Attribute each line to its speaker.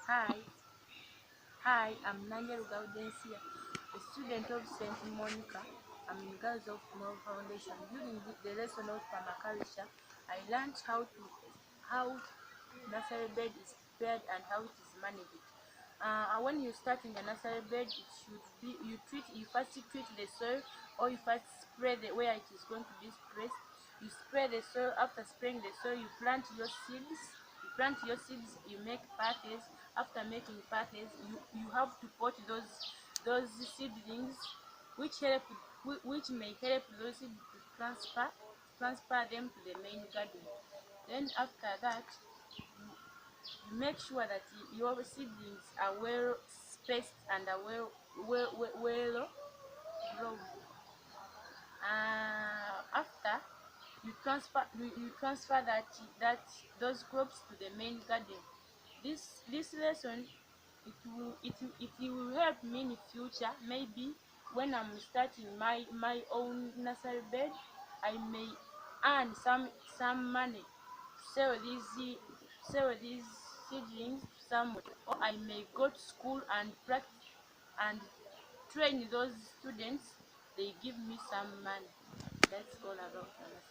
Speaker 1: Hi, hi, I'm Nanjeru Gaudensia, a student of St. Monica. I'm in Girls of Tomorrow Foundation. During the lesson of permaculture, I learned how nursery bed is prepared and how it is managed. When you start in the nursery bed, it should be you first treat the soil, or you first spray the where it is going to be sprayed. You spray the soil. After spraying the soil, you plant your seeds. You make paths. After making paths, you have to pot those seedlings, which may help those seeds to transfer them to the main garden. Then after that, you make sure that your seedlings are well spaced and are well grown. After you transfer that those crops to the main garden. This lesson, it will help me in the future. Maybe when I'm starting my own nursery bed, I may earn some money to sell these seedlings to someone, or I may go to school and practice and train those students. They give me some money. That's all about nursery.